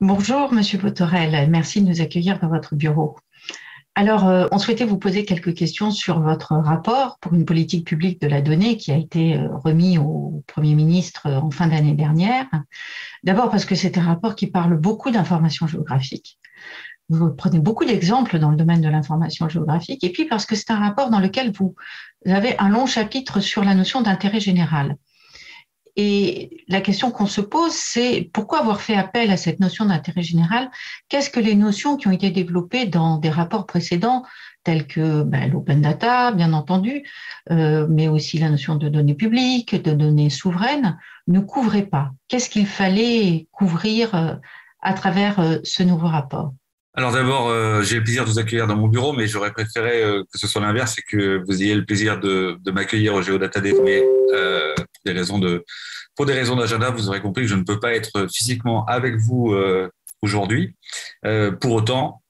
Bonjour, Monsieur Botorel. Merci de nous accueillir dans votre bureau. Alors, on souhaitait vous poser quelques questions sur votre rapport pour une politique publique de la donnée qui a été remis au Premier ministre en fin d'année dernière. D'abord parce que c'est un rapport qui parle beaucoup d'informations géographiques. Vous prenez beaucoup d'exemples dans le domaine de l'information géographique, et puis parce que c'est un rapport dans lequel vous avez un long chapitre sur la notion d'intérêt général. Et la question qu'on se pose, c'est pourquoi avoir fait appel à cette notion d'intérêt général? Qu'est-ce que les notions qui ont été développées dans des rapports précédents, tels que l'open data, bien entendu, mais aussi la notion de données publiques, de données souveraines, ne couvraient pas? Qu'est-ce qu'il fallait couvrir à travers ce nouveau rapport? Alors d'abord, j'ai le plaisir de vous accueillir dans mon bureau, mais j'aurais préféré que ce soit l'inverse et que vous ayez le plaisir de m'accueillir au Géodata Day. Mais pour des raisons d'agenda, vous aurez compris que je ne peux pas être physiquement avec vous aujourd'hui. Pour autant,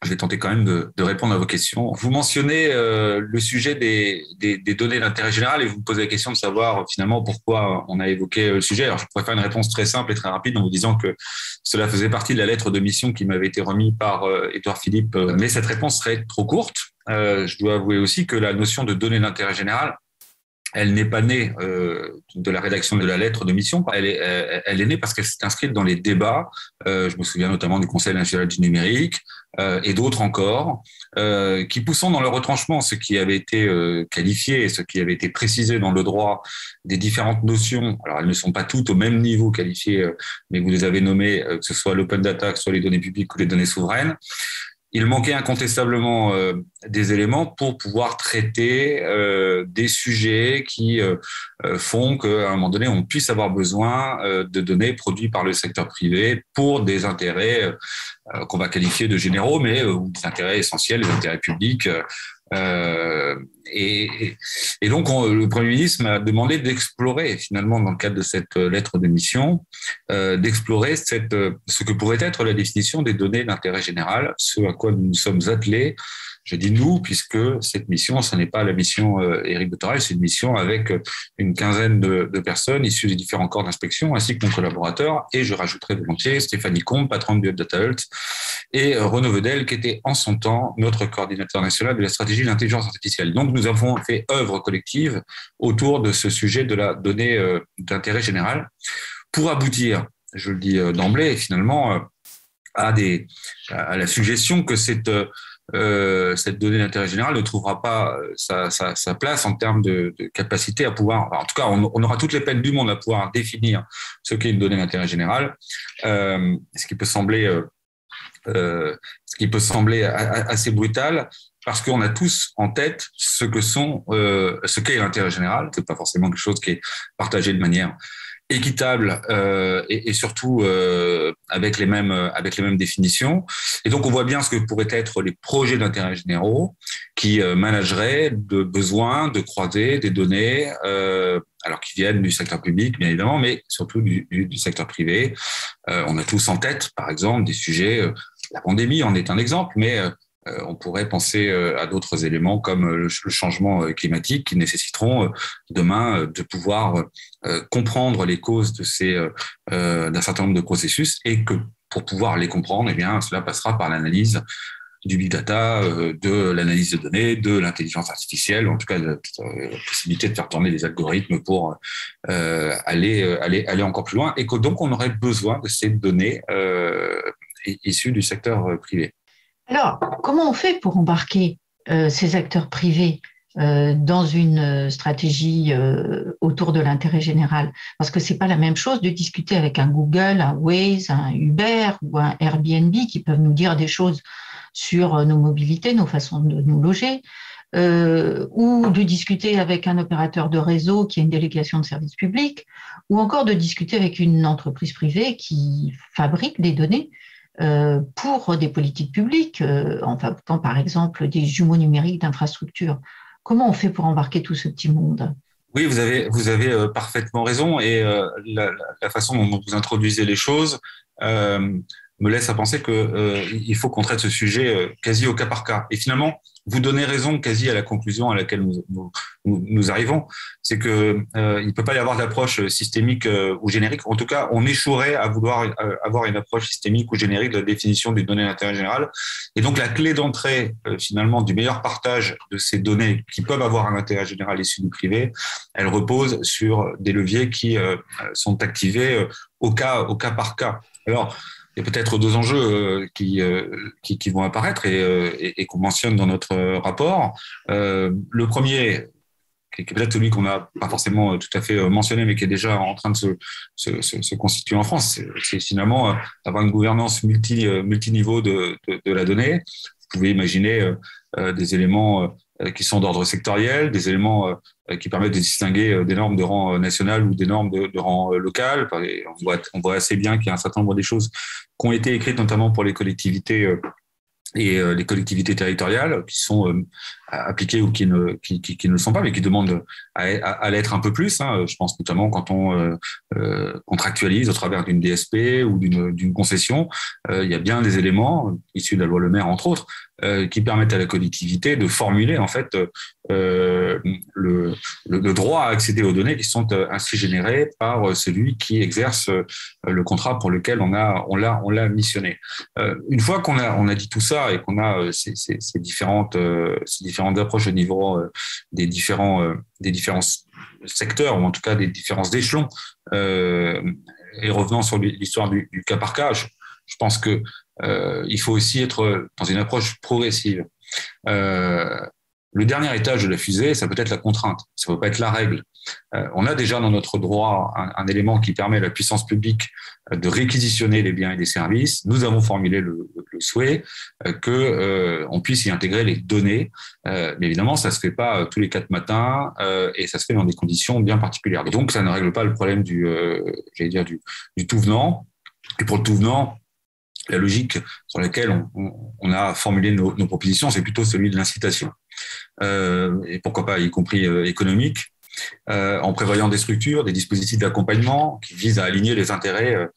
je vais tenter quand même de répondre à vos questions. Vous mentionnez le sujet des données d'intérêt général et vous me posez la question de savoir finalement pourquoi on a évoqué le sujet. Alors, je pourrais faire une réponse très simple et très rapide en vous disant que cela faisait partie de la lettre de mission qui m'avait été remise par Édouard Philippe, mais cette réponse serait trop courte. Je dois avouer aussi que la notion de données d'intérêt général, elle n'est pas née de la rédaction de la lettre de mission. Elle est née parce qu'elle s'est inscrite dans les débats. Je me souviens notamment du Conseil national du numérique et d'autres encore, qui poussant dans le retranchement ce qui avait été qualifié et ce qui avait été précisé dans le droit des différentes notions. Alors, elles ne sont pas toutes au même niveau qualifiées, mais vous les avez nommées, que ce soit l'open data, que ce soit les données publiques ou les données souveraines. Il manquait incontestablement des éléments pour pouvoir traiter des sujets qui font qu'à un moment donné, on puisse avoir besoin de données produites par le secteur privé pour des intérêts qu'on va qualifier de généraux, mais des intérêts essentiels, des intérêts publics. Euh, et, et donc, le Premier ministre m'a demandé d'explorer, finalement, dans le cadre de cette lettre de mission, d'explorer ce que pourrait être la définition des données d'intérêt général, ce à quoi nous nous sommes attelés. Je dis nous, puisque cette mission, ce n'est pas la mission Éric Botorel, c'est une mission avec une quinzaine de personnes issues des différents corps d'inspection, ainsi que mon collaborateur, et je rajouterai volontiers Stéphanie Combe, patronne de Data Health, et Renaud Vedel, qui était en son temps notre coordinateur national de la stratégie de l'intelligence artificielle. Donc, nous avons fait œuvre collective autour de ce sujet de la donnée d'intérêt général pour aboutir, je le dis d'emblée, finalement, à la suggestion que cette donnée d'intérêt général ne trouvera pas sa place en termes de capacité à pouvoir, en tout cas, on aura toutes les peines du monde à pouvoir définir ce qu'est une donnée d'intérêt général, ce qui peut sembler assez brutal, parce qu'on a tous en tête ce qu'est l'intérêt général. C'est pas forcément quelque chose qui est partagé de manière équitable et surtout avec les mêmes définitions. Et donc on voit bien ce que pourraient être les projets d'intérêt généraux qui manageraient de besoins de croiser des données, alors qui viennent du secteur public bien évidemment, mais surtout du secteur privé. On a tous en tête, par exemple, des sujets. La pandémie en est un exemple, mais on pourrait penser à d'autres éléments comme le changement climatique qui nécessiteront demain de pouvoir comprendre les causes d'un certain nombre de processus, et que pour pouvoir les comprendre, eh bien, cela passera par l'analyse du big data, de l'analyse de données, de l'intelligence artificielle, en tout cas la possibilité de faire tourner des algorithmes pour aller encore plus loin, et que donc on aurait besoin de ces données issues du secteur privé. Alors, comment on fait pour embarquer ces acteurs privés dans une stratégie autour de l'intérêt général? Parce que c'est pas la même chose de discuter avec un Google, un Waze, un Uber ou un Airbnb qui peuvent nous dire des choses sur nos mobilités, nos façons de nous loger, ou de discuter avec un opérateur de réseau qui a une délégation de service public, ou encore de discuter avec une entreprise privée qui fabrique des données pour des politiques publiques, en fabriquant par exemple des jumeaux numériques d'infrastructures. Comment on fait pour embarquer tout ce petit monde? Oui, vous avez parfaitement raison, et la façon dont vous introduisez les choses me laisse à penser que il faut qu'on traite ce sujet quasi au cas par cas. Et finalement, vous donnez raison quasi à la conclusion à laquelle nous arrivons, c'est que il peut pas y avoir d'approche systémique ou générique. En tout cas, on échouerait à vouloir avoir une approche systémique ou générique de la définition des données d'intérêt général. Et donc, la clé d'entrée, finalement, du meilleur partage de ces données qui peuvent avoir un intérêt général issu du privé, elle repose sur des leviers qui sont activés au cas par cas. Alors, il y a peut-être deux enjeux qui vont apparaître et qu'on mentionne dans notre rapport. Le premier, qui est peut-être celui qu'on n'a pas forcément tout à fait mentionné, mais qui est déjà en train de se constituer en France, c'est finalement avoir une gouvernance multiniveau de la donnée. Vous pouvez imaginer des éléments qui sont d'ordre sectoriel, des éléments qui permettent de distinguer des normes de rang national ou des normes de rang local. On voit assez bien qu'il y a un certain nombre de choses qui ont été écrites, notamment pour les collectivités et les collectivités territoriales, qui sont appliquées ou qui ne le sont pas, mais qui demandent à l'être un peu plus. Hein. Je pense notamment quand on contractualise au travers d'une DSP ou d'une concession, il y a bien des éléments issus de la loi Le Maire, entre autres, qui permettent à la collectivité de formuler en fait le droit à accéder aux données qui sont ainsi générées par celui qui exerce le contrat pour lequel on l'a missionné. Une fois qu'on a dit tout ça et qu'on a ces différentes approches au niveau des différents secteurs, ou en tout cas des différents échelons, et revenant sur l'histoire du cas par cas, je pense que il faut aussi être dans une approche progressive. Le dernier étage de la fusée, ça peut être la contrainte, ça ne peut pas être la règle. On a déjà dans notre droit un élément qui permet à la puissance publique de réquisitionner les biens et les services. Nous avons formulé le souhait qu'on puisse y intégrer les données. Mais évidemment, ça ne se fait pas tous les 4 matins et ça se fait dans des conditions bien particulières. Et donc, ça ne règle pas le problème du tout venant. Et pour le tout venant, la logique sur laquelle on a formulé nos propositions, c'est plutôt celui de l'incitation. Et pourquoi pas, y compris économique, en prévoyant des structures, des dispositifs d'accompagnement qui visent à aligner les intérêts,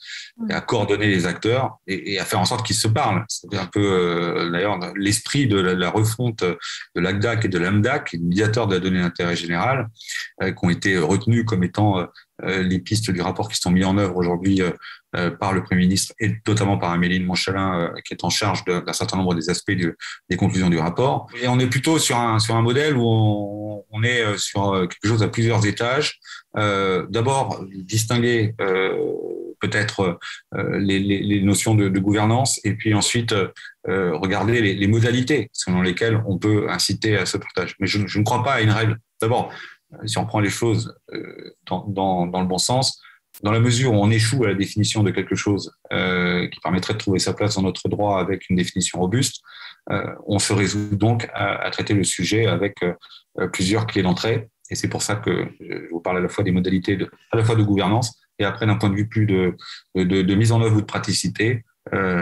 et à coordonner les acteurs et à faire en sorte qu'ils se parlent. C'est un peu d'ailleurs l'esprit de la refonte de l'ACDAC et de l'AMDAC, les médiateurs de la donnée d'intérêt général, qui ont été retenus comme étant les pistes du rapport qui sont mis en œuvre aujourd'hui par le Premier ministre et notamment par Amélie de Montchalin, qui est en charge d'un certain nombre des aspects des conclusions du rapport. Et on est plutôt sur un modèle où on est sur quelque chose à plusieurs étages. D'abord, distinguer peut-être les notions de gouvernance et puis ensuite regarder les modalités selon lesquelles on peut inciter à ce partage. Mais je ne crois pas à une règle. D'abord, si on prend les choses dans le bon sens, dans la mesure où on échoue à la définition de quelque chose qui permettrait de trouver sa place dans notre droit avec une définition robuste, on se résout donc à traiter le sujet avec plusieurs clés d'entrée. Et c'est pour ça que je vous parle à la fois des modalités à la fois de gouvernance et après d'un point de vue plus de mise en œuvre ou de praticité,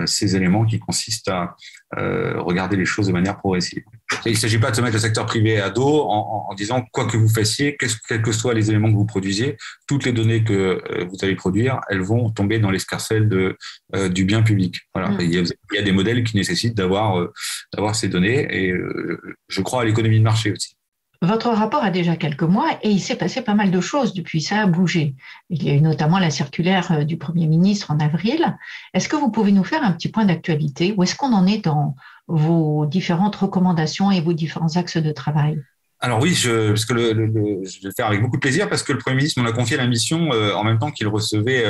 ces éléments qui consistent à regarder les choses de manière progressive. Il ne s'agit pas de se mettre le secteur privé à dos en disant quoi que vous fassiez, quels que soient les éléments que vous produisiez, toutes les données que vous allez produire, elles vont tomber dans l'escarcelle du bien public. Voilà. Il y a des modèles qui nécessitent d'avoir ces données et je crois à l'économie de marché aussi. Votre rapport a déjà quelques mois et il s'est passé pas mal de choses depuis, ça a bougé. Il y a eu notamment la circulaire du Premier ministre en avril. Est-ce que vous pouvez nous faire un petit point d'actualité? Où est-ce qu'on en est dans vos différentes recommandations et vos différents axes de travail? Alors oui, je vais le faire avec beaucoup de plaisir parce que le Premier ministre nous a confié la mission en même temps qu'il recevait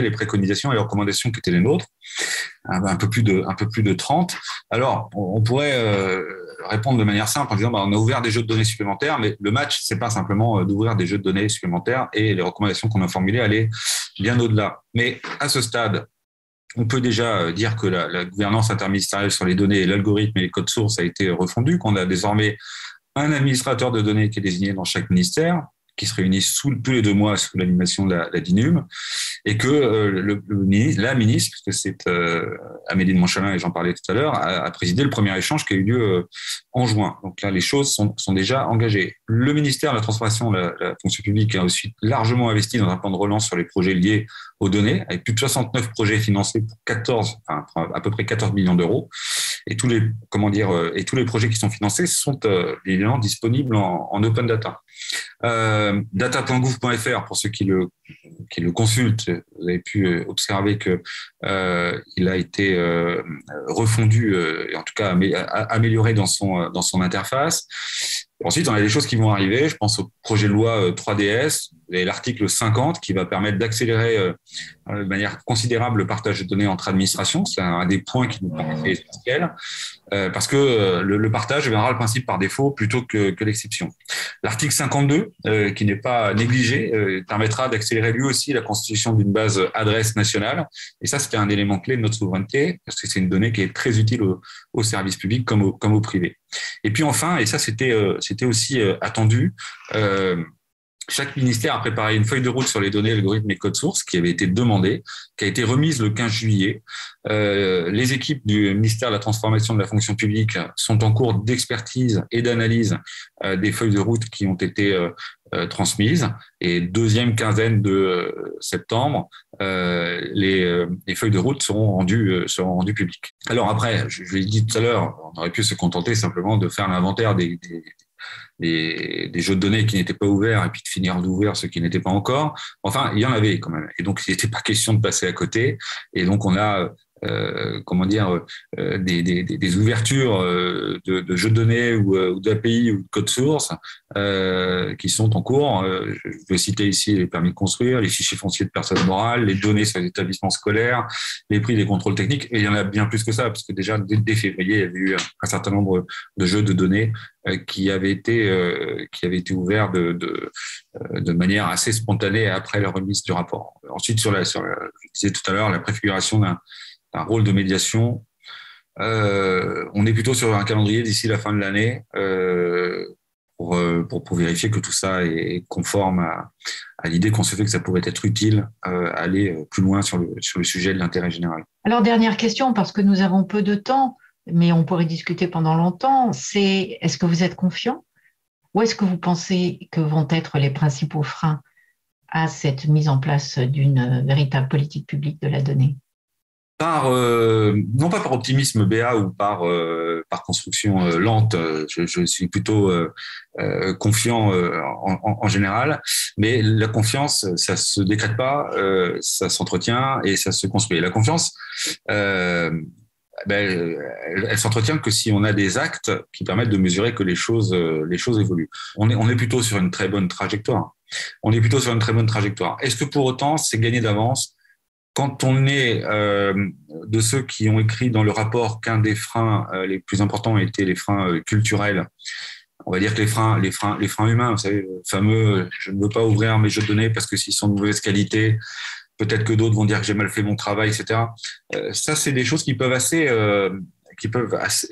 les préconisations et les recommandations qui étaient les nôtres, un peu plus de 30. Alors on pourrait répondre de manière simple en disant on a ouvert des jeux de données supplémentaires, mais le match c'est pas simplement d'ouvrir des jeux de données supplémentaires et les recommandations qu'on a formulées allaient bien au-delà. Mais à ce stade, on peut déjà dire que la gouvernance interministérielle sur les données, l'algorithme et les codes sources a été refondue, qu'on a désormais un administrateur de données qui est désigné dans chaque ministère, qui se réunit tous les 2 mois sous l'animation de la DINUM, et que la ministre, puisque c'est Amélie de Montchalin et j'en parlais tout à l'heure, a présidé le premier échange qui a eu lieu en juin. Donc là, les choses sont déjà engagées. Le ministère de la Transformation de la fonction publique a aussi largement investi dans un plan de relance sur les projets liés aux données, avec plus de 69 projets financés pour à peu près 14 millions d'euros. et tous les et tous les projets qui sont financés sont évidemment disponibles en open data. Data.gouv.fr pour ceux qui le consultent, vous avez pu observer que il a été refondu et en tout cas amélioré dans son interface. Ensuite, on a des choses qui vont arriver. Je pense au projet de loi 3DS. Vous avez l'article 50 qui va permettre d'accélérer de manière considérable le partage de données entre administrations. C'est un des points qui nous paraît essentiel parce que le partage viendra le principe par défaut plutôt que l'exception. L'article 52, qui n'est pas négligé, permettra d'accélérer lui aussi la constitution d'une base adresse nationale. Et ça, c'était un élément clé de notre souveraineté parce que c'est une donnée qui est très utile aux services publics comme au privé. Et puis enfin, et ça c'était aussi attendu, chaque ministère a préparé une feuille de route sur les données, algorithmes et codes sources qui avait été demandée, qui a été remise le 15 juillet. Les équipes du ministère de la Transformation de la fonction publique sont en cours d'expertise et d'analyse des feuilles de route qui ont été transmises. Et deuxième quinzaine de septembre, les feuilles de route seront rendues publiques. Alors après, je l'ai dit tout à l'heure, on aurait pu se contenter simplement de faire l'inventaire des jeux de données qui n'étaient pas ouverts et puis de finir d'ouvrir ceux qui n'étaient pas encore. Enfin, il y en avait quand même. Et donc, il n'était pas question de passer à côté. Et donc, on a des ouvertures de jeux de données ou d'API ou de code source qui sont en cours. Je vais citer ici les permis de construire, les fichiers fonciers de personnes morales, les données sur les établissements scolaires, les prix des contrôles techniques. Et il y en a bien plus que ça, parce que déjà, dès février, il y avait eu un certain nombre de jeux de données qui avaient été ouverts de manière assez spontanée après la remise du rapport. Ensuite, je disais tout à l'heure, la préfiguration d'un rôle de médiation. On est plutôt sur un calendrier d'ici la fin de l'année pour vérifier que tout ça est conforme à l'idée qu'on se fait que ça pourrait être utile aller plus loin sur le sujet de l'intérêt général. Alors, dernière question, parce que nous avons peu de temps, mais on pourrait discuter pendant longtemps, c'est est-ce que vous êtes confiant ou est-ce que vous pensez que vont être les principaux freins à cette mise en place d'une véritable politique publique de la donnée ? Non pas par optimisme béat ou par construction lente, je suis plutôt confiant en général, mais la confiance, ça se décrète pas, ça s'entretient et ça se construit. Et la confiance, elle s'entretient que si on a des actes qui permettent de mesurer que les choses évoluent. On est plutôt sur une très bonne trajectoire. Est-ce que pour autant c'est gagné d'avance? Quand on est de ceux qui ont écrit dans le rapport qu'un des freins les plus importants étaient les freins culturels, on va dire que les freins humains, vous savez, le fameux « je ne veux pas ouvrir mes jeux de données parce que s'ils sont de mauvaise qualité, peut-être que d'autres vont dire que j'ai mal fait mon travail, etc. » Ça, c'est des choses qui peuvent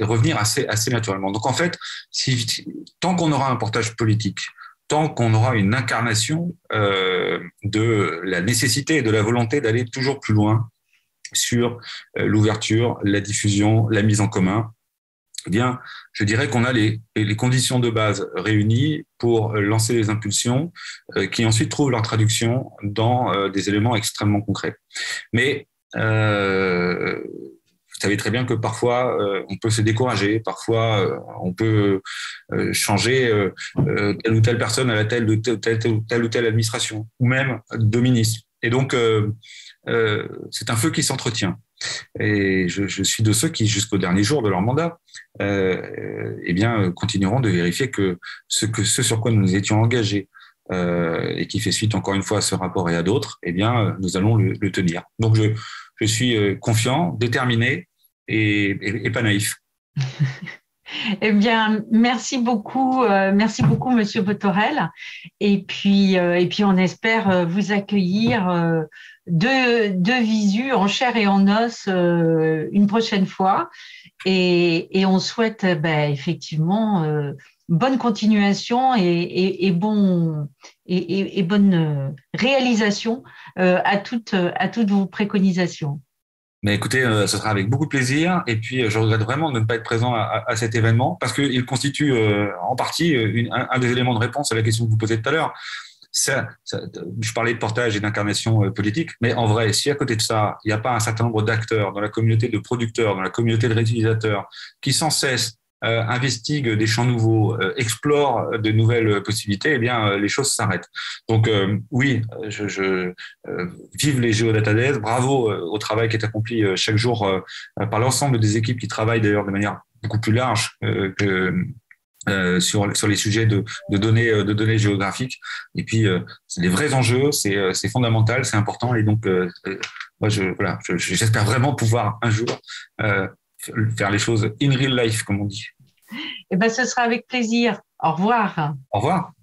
revenir assez naturellement. Donc en fait, tant qu'on aura un portage politique, tant qu'on aura une incarnation de la nécessité et de la volonté d'aller toujours plus loin sur l'ouverture, la diffusion, la mise en commun, eh bien, je dirais qu'on a les conditions de base réunies pour lancer les impulsions qui ensuite trouvent leur traduction dans des éléments extrêmement concrets. Mais vous savez très bien que parfois, on peut se décourager, parfois, on peut changer telle ou telle personne à la telle ou telle administration, ou même de ministre. Et donc, c'est un feu qui s'entretient. Et je suis de ceux qui, jusqu'au dernier jour de leur mandat, continueront de vérifier que ce sur quoi nous nous étions engagés et qui fait suite encore une fois à ce rapport et à d'autres, eh bien, nous allons le tenir. Donc, je suis confiant, déterminé et pas naïf. Eh bien, merci beaucoup, Monsieur Bothorel. Et puis, on espère vous accueillir de visu, en chair et en os, une prochaine fois. Et on souhaite, effectivement, bonne continuation et bonne réalisation à toutes vos préconisations. Mais écoutez, ce sera avec beaucoup de plaisir. Et puis, je regrette vraiment de ne pas être présent à cet événement parce qu'il constitue en partie un des éléments de réponse à la question que vous posez tout à l'heure. je parlais de portage et d'incarnation politique, mais en vrai, si à côté de ça, il n'y a pas un certain nombre d'acteurs dans la communauté de producteurs, dans la communauté de réutilisateurs, qui sans cesse investiguent des champs nouveaux, explorent de nouvelles possibilités, eh bien, les choses s'arrêtent. Donc, oui, vive les Geodata Days, bravo au travail qui est accompli chaque jour par l'ensemble des équipes qui travaillent d'ailleurs de manière beaucoup plus large que sur les sujets de données géographiques. Et puis, c'est des vrais enjeux, c'est fondamental, c'est important. Et donc, moi, j'espère vraiment pouvoir un jour faire les choses in real life, comme on dit. Eh ben, ce sera avec plaisir. Au revoir. Au revoir.